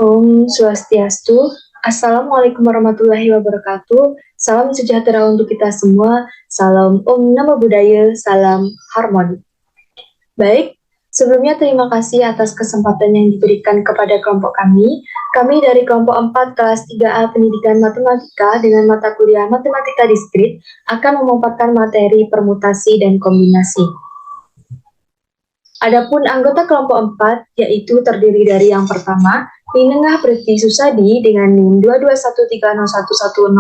Om Swastiastu. Assalamualaikum warahmatullahi wabarakatuh. Salam sejahtera untuk kita semua. Salam Om Namo Buddhaya, salam harmoni. Baik, sebelumnya terima kasih atas kesempatan yang diberikan kepada kelompok kami. Kami dari kelompok 4 kelas 3A Pendidikan Matematika dengan mata kuliah Matematika Diskrit akan memaparkan materi permutasi dan kombinasi. Adapun anggota kelompok 4 yaitu terdiri dari yang pertama, Ninengah Priti Susadi dengan NIM 221301106.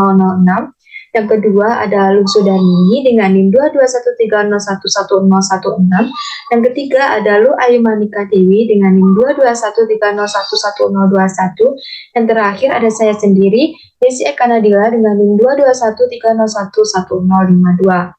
Yang kedua ada Luxu Darmini dengan NIM 221301116. Yang ketiga ada Lu Ayumanika Dewi dengan NIM 221301121. Yang terakhir ada saya sendiri, Desi Eka Nadila dengan NIM 221301152.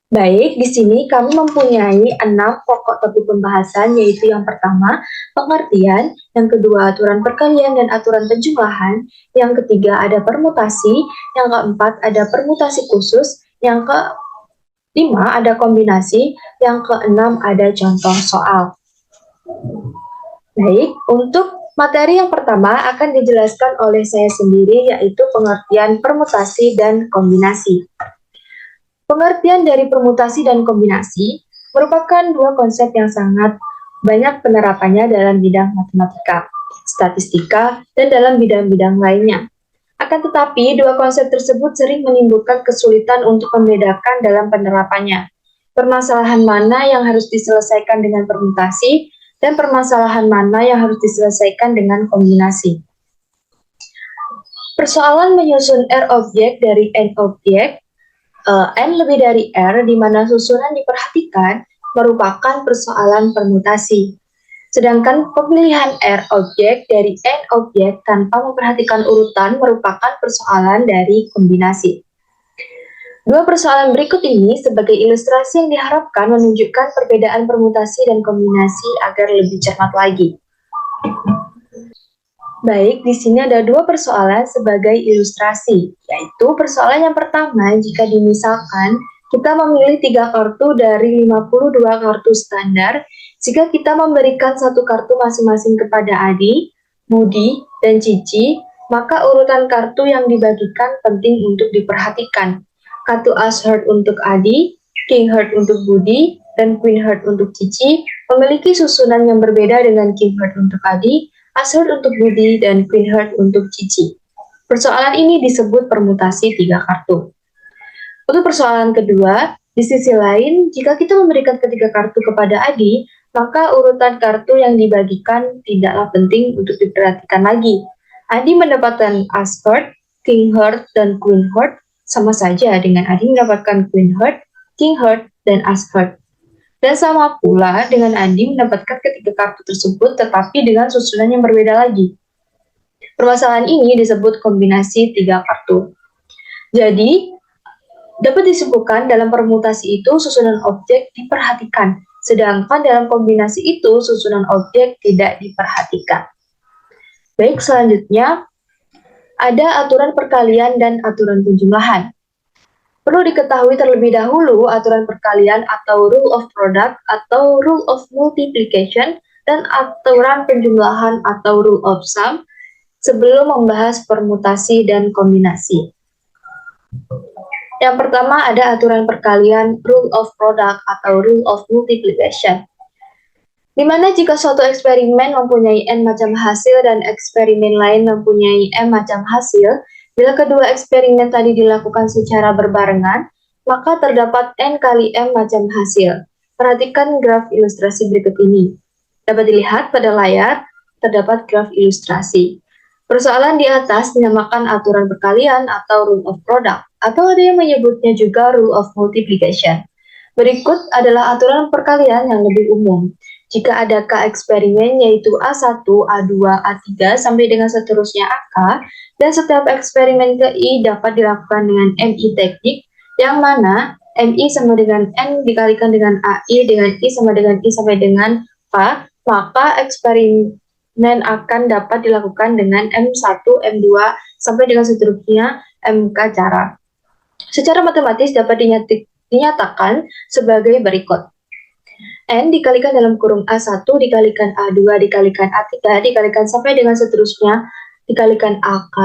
Baik, di sini kami mempunyai 6 pokok topik pembahasan, yaitu yang pertama, pengertian, yang kedua, aturan perkalian dan aturan penjumlahan, yang ketiga, ada permutasi, yang keempat, ada permutasi khusus, yang kelima, ada kombinasi, yang keenam, ada contoh soal. Baik, untuk materi yang pertama akan dijelaskan oleh saya sendiri, yaitu pengertian permutasi dan kombinasi. Pengertian dari permutasi dan kombinasi merupakan dua konsep yang sangat banyak penerapannya dalam bidang matematika, statistika, dan dalam bidang-bidang lainnya. Akan tetapi, dua konsep tersebut sering menimbulkan kesulitan untuk membedakan dalam penerapannya. Permasalahan mana yang harus diselesaikan dengan permutasi, dan permasalahan mana yang harus diselesaikan dengan kombinasi. Persoalan menyusun R objek dari N objek, N lebih dari R, di mana susunan diperhatikan, merupakan persoalan permutasi. Sedangkan pemilihan R objek dari N objek tanpa memperhatikan urutan merupakan persoalan dari kombinasi. Dua persoalan berikut ini sebagai ilustrasi yang diharapkan menunjukkan perbedaan permutasi dan kombinasi agar lebih cermat lagi. Baik, di sini ada dua persoalan sebagai ilustrasi, yaitu persoalan yang pertama, jika dimisalkan kita memilih 3 kartu dari 52 kartu standar, jika kita memberikan satu kartu masing-masing kepada Adi, Budi, dan Cici, maka urutan kartu yang dibagikan penting untuk diperhatikan. Kartu As Heart untuk Adi, King Heart untuk Budi, dan Queen Heart untuk Cici memiliki susunan yang berbeda dengan King Heart untuk Adi, As Heart untuk Budi, dan Queen Heart untuk Cici. Persoalan ini disebut permutasi 3 kartu. Untuk persoalan kedua, di sisi lain, jika kita memberikan ketiga kartu kepada Adi, maka urutan kartu yang dibagikan tidaklah penting untuk diperhatikan lagi. Adi mendapatkan As Heart, King Heart, dan Queen Heart, sama saja dengan Adi mendapatkan Queen Heart, King Heart, dan As Heart. Dan sama pula dengan Adi mendapatkan ketiga kartu tersebut tetapi dengan susunan yang berbeda lagi. Permasalahan ini disebut kombinasi 3 kartu. Jadi, dapat disimpulkan dalam permutasi itu susunan objek diperhatikan, sedangkan dalam kombinasi itu susunan objek tidak diperhatikan. Baik, selanjutnya ada aturan perkalian dan aturan penjumlahan. Perlu diketahui terlebih dahulu aturan perkalian atau rule of product atau rule of multiplication dan aturan penjumlahan atau rule of sum sebelum membahas permutasi dan kombinasi. Yang pertama ada aturan perkalian rule of product atau rule of multiplication. Di mana jika suatu eksperimen mempunyai N macam hasil dan eksperimen lain mempunyai M macam hasil, bila kedua eksperimen tadi dilakukan secara berbarengan, maka terdapat N kali M macam hasil. Perhatikan graf ilustrasi berikut ini. Dapat dilihat pada layar, terdapat graf ilustrasi. Persoalan di atas dinamakan aturan perkalian atau rule of product, atau ada yang menyebutnya juga rule of multiplication. Berikut adalah aturan perkalian yang lebih umum. Jika ada K eksperimen yaitu A1, A2, A3, sampai dengan seterusnya AK, dan setiap eksperimen KI dapat dilakukan dengan MI teknik, yang mana MI sama dengan N dikalikan dengan AI dengan I sama dengan I sampai dengan K, maka eksperimen akan dapat dilakukan dengan M1, M2, sampai dengan seterusnya MK cara. Secara matematis dapat dinyatakan sebagai berikut. N dikalikan dalam kurung A1 dikalikan A2 dikalikan A3 dikalikan sampai dengan seterusnya dikalikan AK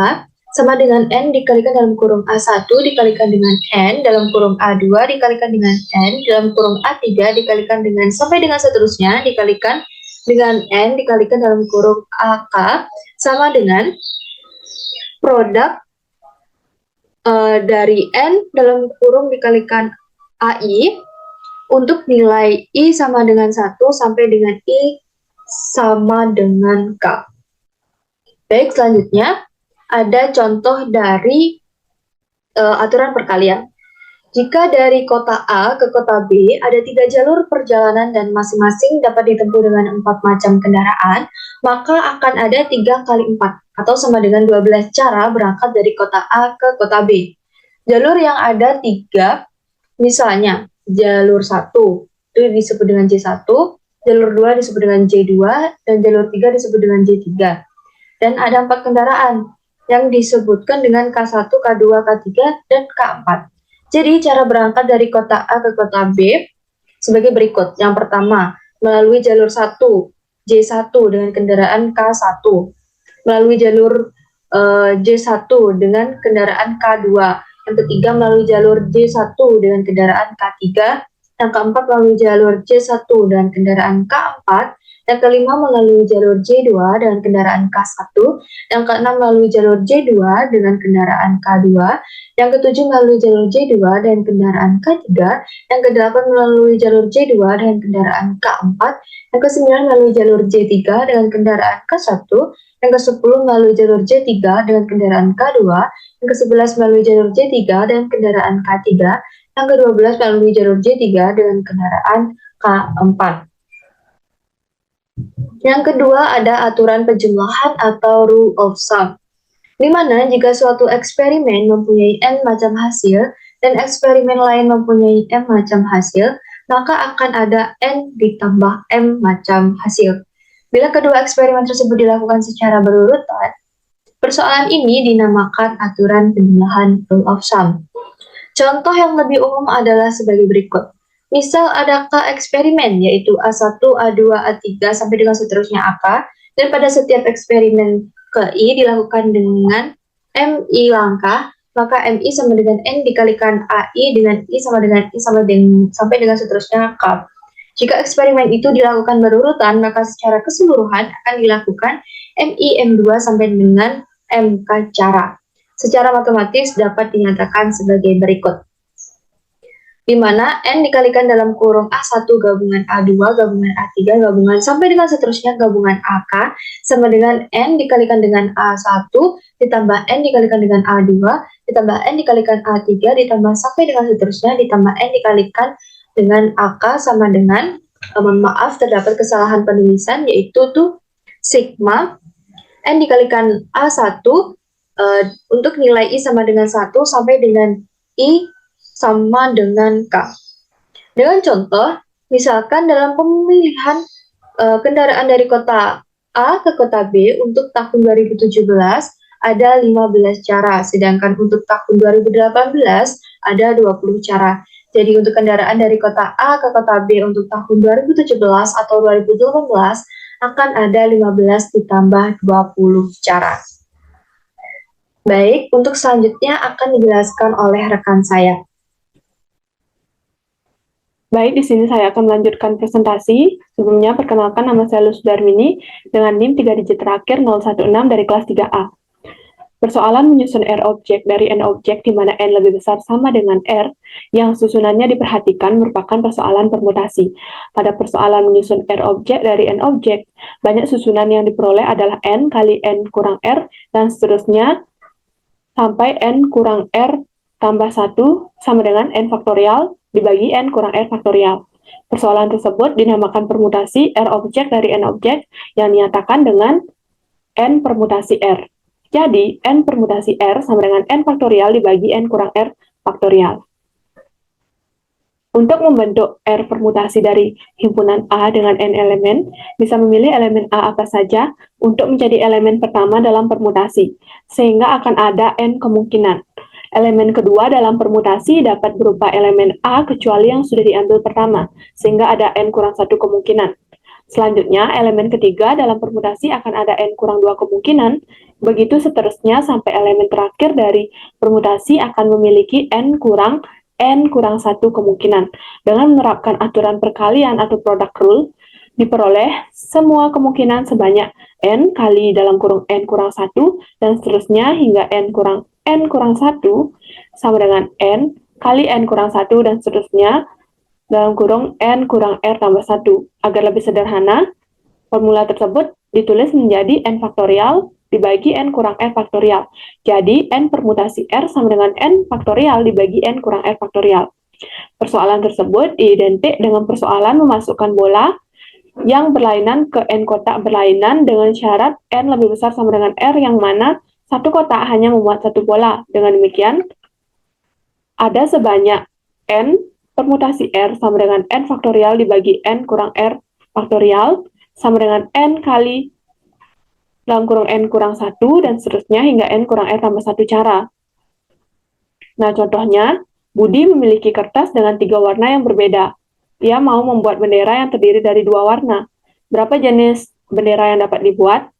sama dengan N dikalikan dalam kurung A1 dikalikan dengan N dalam kurung A2 dikalikan dengan N dalam kurung A3 dikalikan dengan sampai dengan seterusnya dikalikan dengan N dikalikan dalam kurung AK sama dengan produk dari N dalam kurung dikalikan AI untuk nilai I sama dengan 1 sampai dengan I sama dengan K. Baik, selanjutnya ada contoh dari aturan perkalian. Jika dari kota A ke kota B ada 3 jalur perjalanan dan masing-masing dapat ditempuh dengan 4 macam kendaraan, maka akan ada 3 kali 4 atau sama dengan 12 cara berangkat dari kota A ke kota B. Jalur yang ada 3, misalnya jalur 1 itu disebut dengan J1, jalur 2 disebut dengan J2, dan jalur 3 disebut dengan J3. Dan ada 4 kendaraan yang disebutkan dengan K1, K2, K3, dan K4. Jadi cara berangkat dari kota A ke kota B sebagai berikut. Yang pertama, melalui jalur 1, J1 dengan kendaraan K1. Melalui jalur J1 dengan kendaraan K2. Yang ketiga melalui jalur J1 dengan kendaraan K3, yang keempat melalui jalur J1 dengan kendaraan K4, yang kelima melalui jalur J2 dengan kendaraan K1, yang keenam melalui jalur J2 dengan kendaraan K2, yang ketujuh melalui jalur J2 dengan kendaraan K3, yang kedelapan melalui jalur J2 dengan kendaraan K4, yang kesembilan melalui jalur J3 dengan kendaraan K1, yang ke-10 melalui jalur J3 dengan kendaraan K2, yang ke-11 melalui jalur J3 dengan kendaraan K3, yang ke-12 melalui jalur J3 dengan kendaraan K4. Yang kedua ada aturan penjumlahan atau rule of sum, di mana jika suatu eksperimen mempunyai N macam hasil dan eksperimen lain mempunyai M macam hasil, maka akan ada N ditambah M macam hasil. Bila kedua eksperimen tersebut dilakukan secara berurutan, persoalan ini dinamakan aturan penjumlahan rule of sum. Contoh yang lebih umum adalah sebagai berikut. Misal ada K eksperimen, yaitu A1, A2, A3, sampai dengan seterusnya AK, dan pada setiap eksperimen KI dilakukan dengan MI langkah, maka MI sama dengan N dikalikan AI dengan I sama dengan I sampai dengan seterusnya K. Jika eksperimen itu dilakukan berurutan, maka secara keseluruhan akan dilakukan MI M2 sampai dengan MK cara. Secara matematis dapat dinyatakan sebagai berikut, di mana N dikalikan dalam kurung A1 gabungan A2 gabungan A3 gabungan sampai dengan seterusnya gabungan AK sama dengan N dikalikan dengan A1 ditambah N dikalikan dengan A2 ditambah N dikalikan A3 ditambah sampai dengan seterusnya ditambah N dikalikan dengan AK sama dengan maaf terdapat kesalahan penulisan, yaitu tuh sigma N dikalikan A1 untuk nilai I sama dengan 1 sampai dengan I sama dengan K. Dengan contoh, misalkan dalam pemilihan kendaraan dari kota A ke kota B untuk tahun 2017 ada 15 cara, sedangkan untuk tahun 2018 ada 20 cara. Jadi untuk kendaraan dari kota A ke kota B untuk tahun 2017 atau 2018 akan ada 15 ditambah 20 cara. Baik, untuk selanjutnya akan dijelaskan oleh rekan saya. Baik, di sini saya akan melanjutkan presentasi. Sebelumnya, perkenalkan nama saya Luz Darmini dengan NIM 3 digit terakhir 016 dari kelas 3A. Persoalan menyusun R objek dari N objek di mana N lebih besar sama dengan R yang susunannya diperhatikan merupakan persoalan permutasi. Pada persoalan menyusun R objek dari N objek, banyak susunan yang diperoleh adalah N kali N kurang R dan seterusnya sampai N kurang R tambah 1 sama dengan N faktorial dibagi N kurang R faktorial. Persoalan tersebut dinamakan permutasi R objek dari N objek yang dinyatakan dengan N permutasi R. Jadi, N permutasi R sama dengan N faktorial dibagi N kurang R faktorial. Untuk membentuk R permutasi dari himpunan A dengan N elemen, bisa memilih elemen A apa saja untuk menjadi elemen pertama dalam permutasi, sehingga akan ada N kemungkinan. Elemen kedua dalam permutasi dapat berupa elemen A kecuali yang sudah diambil pertama, sehingga ada N kurang 1 kemungkinan. Selanjutnya, elemen ketiga dalam permutasi akan ada N kurang 2 kemungkinan, begitu seterusnya sampai elemen terakhir dari permutasi akan memiliki N kurang 1 kemungkinan. Dengan menerapkan aturan perkalian atau product rule, diperoleh semua kemungkinan sebanyak N kali dalam kurung N kurang 1, dan seterusnya hingga N kurang 1 sama dengan N kali N kurang 1 dan seterusnya dalam kurung N kurang R tambah 1. Agar lebih sederhana, formula tersebut ditulis menjadi N faktorial dibagi N kurang R faktorial. Jadi, N permutasi R sama dengan N faktorial dibagi N kurang R faktorial. Persoalan tersebut identik dengan persoalan memasukkan bola yang berlainan ke N kotak berlainan dengan syarat N lebih besar sama dengan R, yang mana satu kotak hanya memuat satu bola. Dengan demikian, ada sebanyak N permutasi R sama dengan N faktorial dibagi N kurang R faktorial sama dengan N kali dalam kurung N kurang 1 dan seterusnya hingga N kurang R tambah 1 cara. Nah, contohnya, Budi memiliki kertas dengan 3 warna yang berbeda. Dia mau membuat bendera yang terdiri dari 2 warna. Berapa jenis bendera yang dapat dibuat?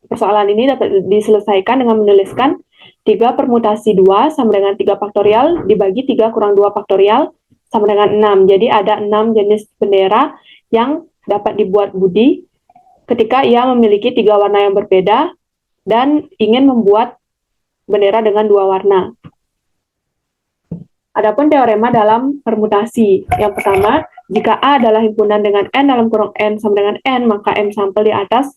Persoalan ini dapat diselesaikan dengan menuliskan 3 permutasi 2 sama dengan 3 faktorial dibagi 3 kurang 2 faktorial sama dengan 6. Jadi ada 6 jenis bendera yang dapat dibuat Budi ketika ia memiliki 3 warna yang berbeda dan ingin membuat bendera dengan 2 warna. Adapun teorema dalam permutasi. Yang pertama, jika A adalah himpunan dengan N dalam kurung N sama dengan N, maka M sampel di atas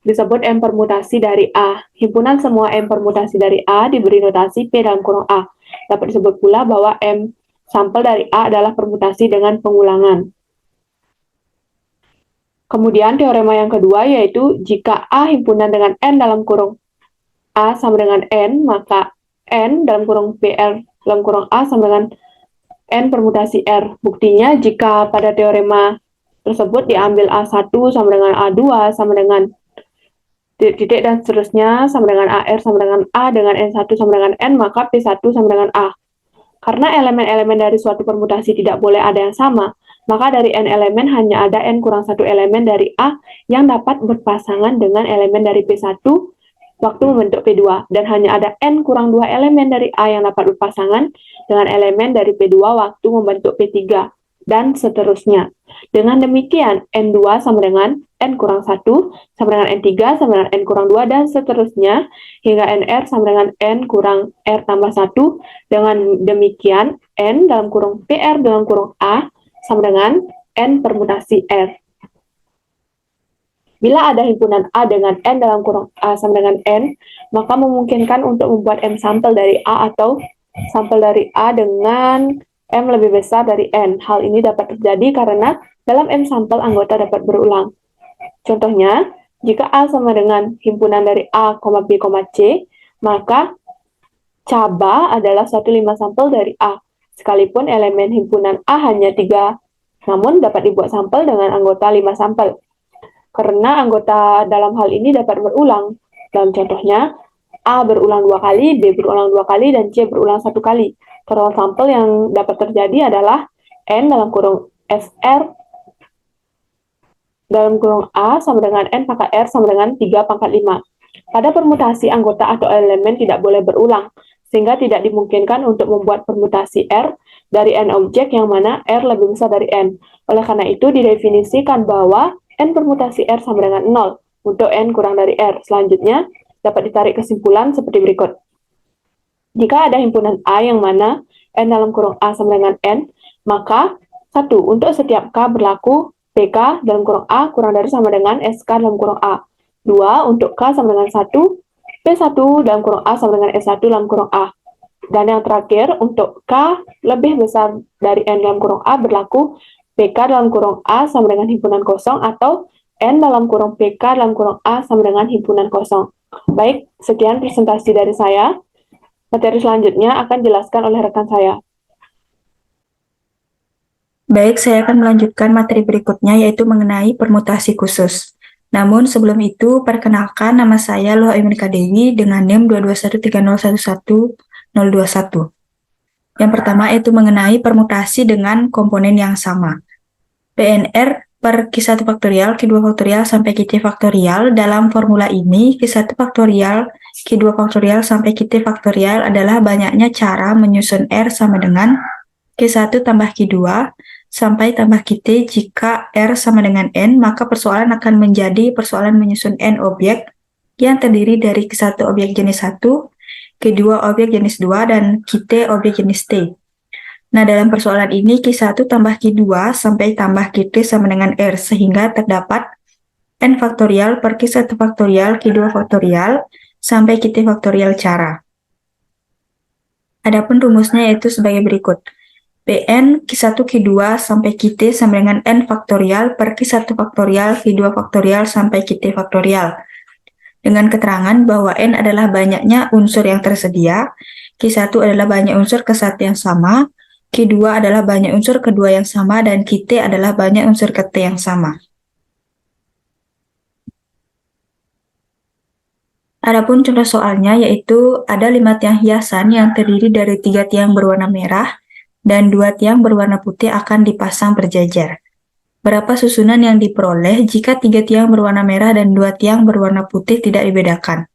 disebut M permutasi dari A. Himpunan semua M permutasi dari A diberi notasi P dalam kurung A. Dapat disebut pula bahwa M sampel dari A adalah permutasi dengan pengulangan. Kemudian teorema yang kedua yaitu jika A himpunan dengan N dalam kurung A sama dengan N, maka N dalam kurung PR dalam kurung A sama dengan N permutasi R. Buktinya jika pada teorema tersebut diambil A1 sama dengan A2 sama dengan titik dan seterusnya sama dengan AR sama dengan A dengan N1 sama dengan N, maka P1 sama dengan A. Karena elemen-elemen dari suatu permutasi tidak boleh ada yang sama, maka dari N elemen hanya ada N kurang 1 elemen dari A yang dapat berpasangan dengan elemen dari P1 waktu membentuk P2, dan hanya ada N kurang 2 elemen dari A yang dapat berpasangan dengan elemen dari P2 waktu membentuk P3, dan seterusnya. Dengan demikian, N2 sama dengan N kurang 1, sama dengan N3, sama dengan N kurang 2, dan seterusnya, hingga NR sama dengan N kurang R tambah 1. Dengan demikian, N dalam kurung PR dalam kurung A sama dengan N permutasi R. Bila ada himpunan A dengan N dalam kurung A sama dengan N, maka memungkinkan untuk membuat M sampel dari A atau sampel dari A dengan M lebih besar dari N. Hal ini dapat terjadi karena dalam M sampel anggota dapat berulang. Contohnya, jika A sama dengan himpunan dari A, B, C, maka Caba adalah suatu 5 sampel dari A. Sekalipun elemen himpunan A hanya 3, namun dapat dibuat sampel dengan anggota 5 sampel. Karena anggota dalam hal ini dapat berulang. Dalam contohnya, A berulang 2 kali, B berulang 2 kali, dan C berulang 1 kali. Total sampel yang dapat terjadi adalah N dalam kurung SR dalam kurung A sama dengan N pangkat R sama dengan 3 pangkat 5. Pada permutasi, anggota atau elemen tidak boleh berulang, sehingga tidak dimungkinkan untuk membuat permutasi R dari N objek yang mana R lebih besar dari N. Oleh karena itu, didefinisikan bahwa N permutasi R sama dengan 0 untuk N kurang dari R. Selanjutnya, dapat ditarik kesimpulan seperti berikut. Jika ada himpunan A yang mana N dalam kurung A sama dengan N, maka 1. Untuk setiap K berlaku PK dalam kurung A kurang dari sama dengan SK dalam kurung A. 2. Untuk K sama dengan 1, P1 dalam kurung A sama dengan S1 dalam kurung A. Dan yang terakhir, untuk K lebih besar dari N dalam kurung A berlaku PK dalam kurung A sama dengan himpunan kosong atau N dalam kurung PK dalam kurung A sama dengan himpunan kosong. Baik, sekian presentasi dari saya. Materi selanjutnya akan dijelaskan oleh rekan saya. Baik, saya akan melanjutkan materi berikutnya yaitu mengenai permutasi khusus. Namun sebelum itu, perkenalkan nama saya Loh Aimenika Dewi dengan NIM 2213011 021. Yang pertama itu mengenai permutasi dengan komponen yang sama. PNR per Q1 faktorial, Q2 faktorial, sampai Q3 faktorial. Dalam formula ini, Q1 faktorial, Q2 faktorial, sampai Q3 faktorial adalah banyaknya cara menyusun R sama dengan Q1 tambah Q2 sampai tambah Q3. Jika R sama dengan N, maka persoalan akan menjadi persoalan menyusun N objek yang terdiri dari Q1 objek jenis 1, Q2 objek jenis 2, dan Q3 objek jenis T. Nah, dalam persoalan ini Q1 tambah Q2 sampai tambah Q3 sama dengan R, sehingga terdapat N faktorial per Q1 faktorial, Q2 faktorial, sampai Q3 faktorial cara. Adapun rumusnya yaitu sebagai berikut. Pn Q1 Q2 sampai Q3 sama dengan N faktorial per Q1 faktorial, Q2 faktorial, sampai Q3 faktorial. Dengan keterangan bahwa N adalah banyaknya unsur yang tersedia, Q1 adalah banyak unsur ke satu yang sama, Q2 adalah banyak unsur kedua yang sama, dan Q3 adalah banyak unsur ke T yang sama. Adapun contoh soalnya yaitu ada 5 tiang hiasan yang terdiri dari 3 tiang berwarna merah dan 2 tiang berwarna putih akan dipasang berjajar. Berapa susunan yang diperoleh jika 3 tiang berwarna merah dan 2 tiang berwarna putih tidak dibedakan?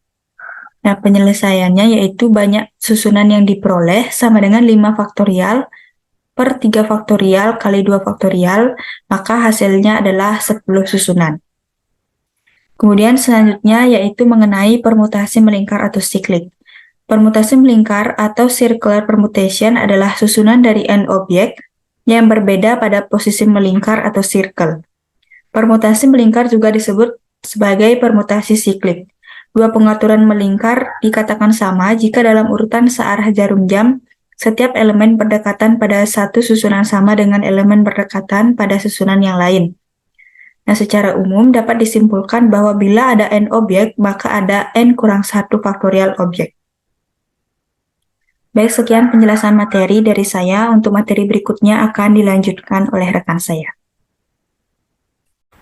Nah, penyelesaiannya yaitu banyak susunan yang diperoleh sama dengan 5 faktorial per 3 faktorial kali 2 faktorial, maka hasilnya adalah 10 susunan. Kemudian selanjutnya yaitu mengenai permutasi melingkar atau siklik. Permutasi melingkar atau circular permutation adalah susunan dari n objek yang berbeda pada posisi melingkar atau circle. Permutasi melingkar juga disebut sebagai permutasi siklik. Dua pengaturan melingkar dikatakan sama jika dalam urutan searah jarum jam setiap elemen berdekatan pada satu susunan sama dengan elemen berdekatan pada susunan yang lain. Nah, secara umum dapat disimpulkan bahwa bila ada n objek, maka ada n kurang 1 faktorial objek. Baik, sekian penjelasan materi dari saya. Untuk materi berikutnya akan dilanjutkan oleh rekan saya.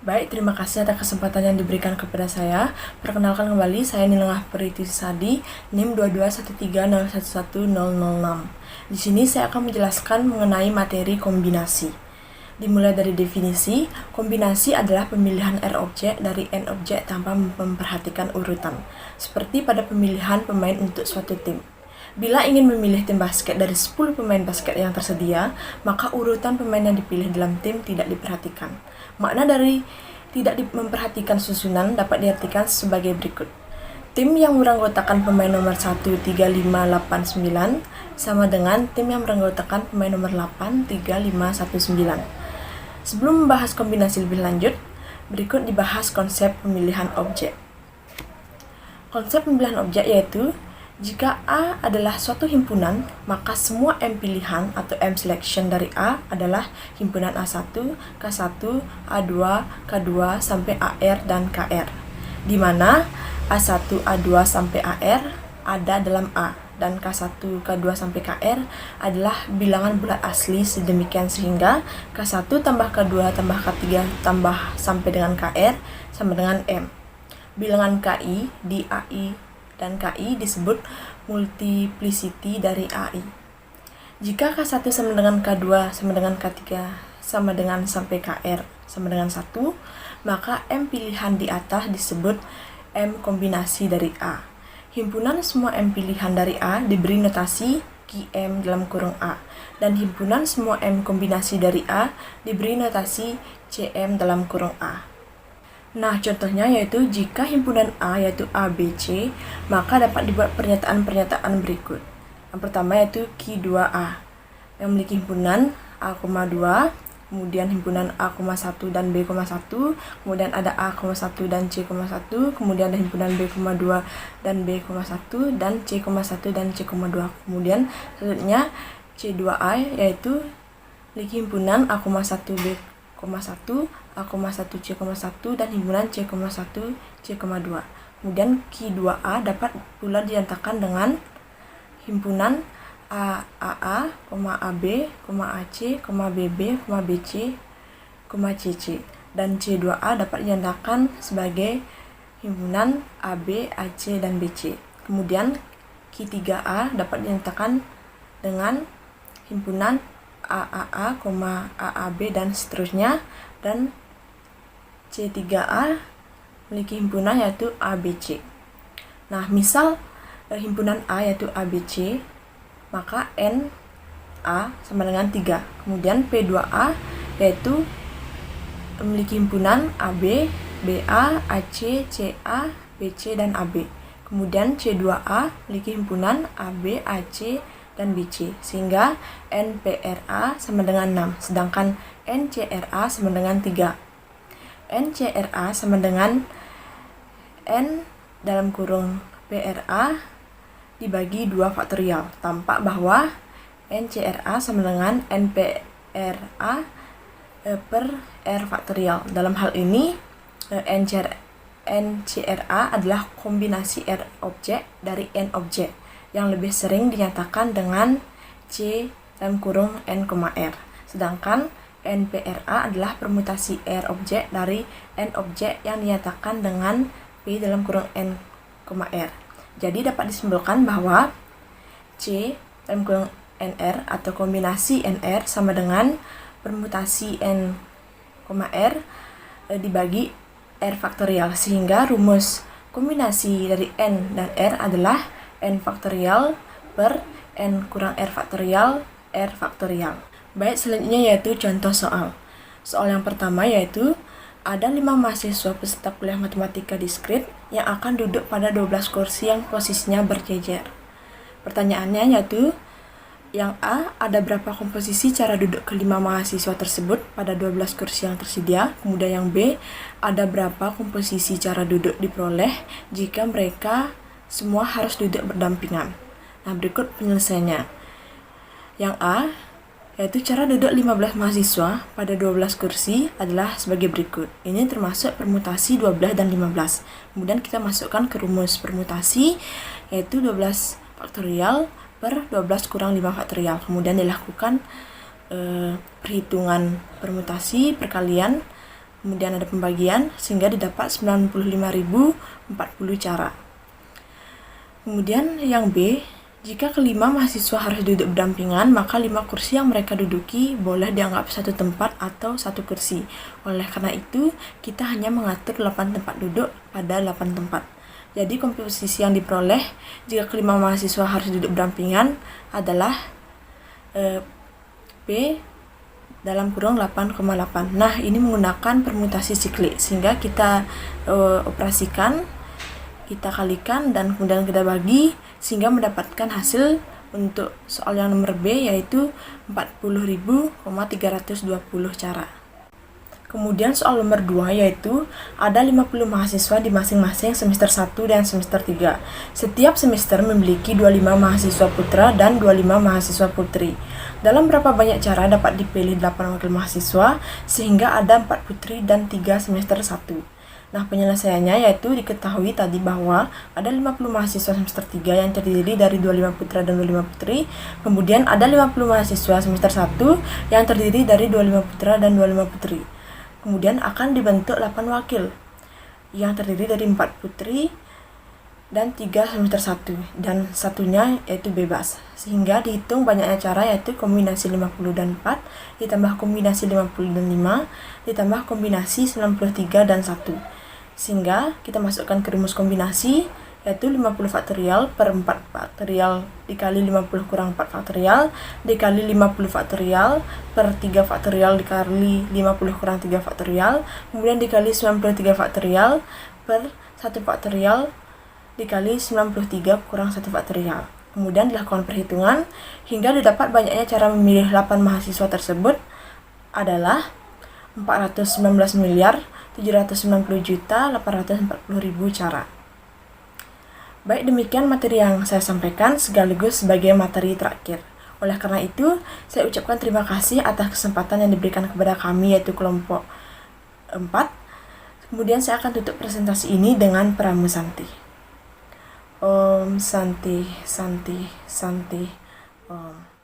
Baik, terima kasih atas kesempatan yang diberikan kepada saya. Perkenalkan kembali, saya Nilengah Pritisadi, NIM 22130111006. Di sini saya akan menjelaskan mengenai materi kombinasi. Dimulai dari definisi, kombinasi adalah pemilihan R objek dari N objek tanpa memperhatikan urutan, seperti pada pemilihan pemain untuk suatu tim. Bila ingin memilih tim basket dari 10 pemain basket yang tersedia, maka urutan pemain yang dipilih dalam tim tidak diperhatikan. Makna dari tidak memperhatikan susunan dapat diartikan sebagai berikut. Tim yang beranggotakan pemain nomor 1, 3, 5, 8, 9 sama dengan tim yang beranggotakan pemain nomor 8, 3, 5, 1, 9. Sebelum membahas kombinasi lebih lanjut, berikut dibahas konsep pemilihan objek. Konsep pemilihan objek yaitu jika A adalah suatu himpunan, maka semua M pilihan atau M selection dari A adalah himpunan A1, K1, A2, K2 sampai AR dan KR, di mana A1, A2 sampai AR ada dalam A, dan K1, K2 sampai KR adalah bilangan bulat asli sedemikian sehingga K1 tambah K2 tambah K3 tambah sampai dengan KR sama dengan M. Bilangan KI di AI dan KI disebut multiplicity dari AI. Jika K1 sama dengan K2 sama dengan K3 sama dengan sampai KR sama dengan 1, maka M pilihan di atas disebut M kombinasi dari A. Himpunan semua M pilihan dari A diberi notasi QM dalam kurung A, dan himpunan semua M kombinasi dari A diberi notasi CM dalam kurung A. Nah, contohnya yaitu jika himpunan A yaitu A, B, C, maka dapat dibuat pernyataan-pernyataan berikut. Yang pertama yaitu Q2A yang memiliki himpunan A,2, kemudian himpunan A,1 dan B,1, kemudian ada A,1 dan C,1, kemudian ada himpunan B,2 dan B,1 dan C,1 dan C,2. Kemudian selanjutnya C2A yaitu memiliki himpunan A,1 B,1, A,1 C,1 dan himpunan C,1 C,2. Kemudian Q2A dapat pula dinyatakan dengan himpunan AAA, AB, AC, BB, BC, CC, dan C2A dapat dinyatakan sebagai himpunan AB, AC, dan BC. Kemudian Q3A dapat dinyatakan dengan himpunan AAA, AAB dan seterusnya, dan C3A memiliki himpunan yaitu ABC. Nah, misal himpunan A yaitu ABC, maka NA sama dengan 3. Kemudian P2A yaitu memiliki himpunan AB, BA, AC, CA, BC, dan AB. Kemudian C2A memiliki himpunan AB, AC, dan BC, sehingga NPRA sama dengan 6, sedangkan NCRA sama dengan 3. NCRA sama dengan N dalam kurung PRA dibagi 2 faktorial. Tampak bahwa NCRA sama dengan NPRA per R faktorial. Dalam hal ini, NCRA adalah kombinasi R objek dari N objek yang lebih sering dinyatakan dengan C dalam kurung N, R. Sedangkan NPRA adalah permutasi R objek dari N objek yang dinyatakan dengan P dalam kurung N, R. Jadi dapat disimpulkan bahwa C dalam kurung NR atau kombinasi NR sama dengan permutasi N, R dibagi R faktorial, sehingga rumus kombinasi dari N dan R adalah N faktorial per N kurang R faktorial, R faktorial. Baik, selanjutnya yaitu contoh soal. Soal yang pertama yaitu ada 5 mahasiswa peserta kuliah matematika diskrit yang akan duduk pada 12 kursi yang posisinya berjejer. Pertanyaannya yaitu, yang A, ada berapa komposisi cara duduk kelima mahasiswa tersebut pada 12 kursi yang tersedia. Kemudian yang B, ada berapa komposisi cara duduk diperoleh jika mereka semua harus duduk berdampingan. Nah, berikut penyelesaiannya. Yang A, yaitu cara duduk 15 mahasiswa pada 12 kursi adalah sebagai berikut. Ini termasuk permutasi 12 dan 15. Kemudian kita masukkan ke rumus permutasi, yaitu 12 faktorial per 12 kurang 5 faktorial. Kemudian dilakukan perhitungan permutasi, perkalian, kemudian ada pembagian, sehingga didapat 95.040 cara. Kemudian yang B, jika kelima mahasiswa harus duduk berdampingan, maka 5 kursi yang mereka duduki boleh dianggap satu tempat atau satu kursi. Oleh karena itu, kita hanya mengatur 8 tempat duduk pada 8 tempat. Jadi komposisi yang diperoleh jika kelima mahasiswa harus duduk berdampingan adalah P dalam kurung 8,8. Nah, ini menggunakan permutasi siklik, sehingga kita operasikan, kita kalikan, dan kemudian kita bagi, sehingga mendapatkan hasil untuk soal yang nomor B, yaitu 40.320 cara. Kemudian soal nomor 2 yaitu ada 50 mahasiswa di masing-masing semester 1 dan semester 3. Setiap semester memiliki 25 mahasiswa putra dan 25 mahasiswa putri. Dalam berapa banyak cara dapat dipilih 8 wakil mahasiswa sehingga ada 4 putri dan 3 semester 1. Nah, penyelesaiannya yaitu diketahui tadi bahwa ada 50 mahasiswa semester 3 yang terdiri dari 25 putra dan 25 putri. Kemudian ada 50 mahasiswa semester 1 yang terdiri dari 25 putra dan 25 putri. Kemudian akan dibentuk 8 wakil yang terdiri dari 4 putri dan 3 semester 1, dan satunya yaitu bebas. Sehingga dihitung banyaknya cara, yaitu kombinasi 50 dan 4, ditambah kombinasi 50 dan 5, ditambah kombinasi 93 dan 1. Sehingga kita masukkan ke rumus kombinasi, yaitu 50 faktorial per 4 faktorial dikali 50 kurang 4 faktorial dikali 50 faktorial per 3 faktorial dikali 50 kurang 3 faktorial, kemudian dikali 93 faktorial per 1 faktorial dikali 93 kurang 1 faktorial. Kemudian dilakukan perhitungan hingga didapat banyaknya cara memilih 8 mahasiswa tersebut adalah 419.790.840.000 cara. Baik, demikian materi yang saya sampaikan sekaligus sebagai materi terakhir. Oleh karena itu, saya ucapkan terima kasih atas kesempatan yang diberikan kepada kami, yaitu kelompok 4. Kemudian saya akan tutup presentasi ini dengan Pramu Santi. Om Santi, Santi, Santi, Om.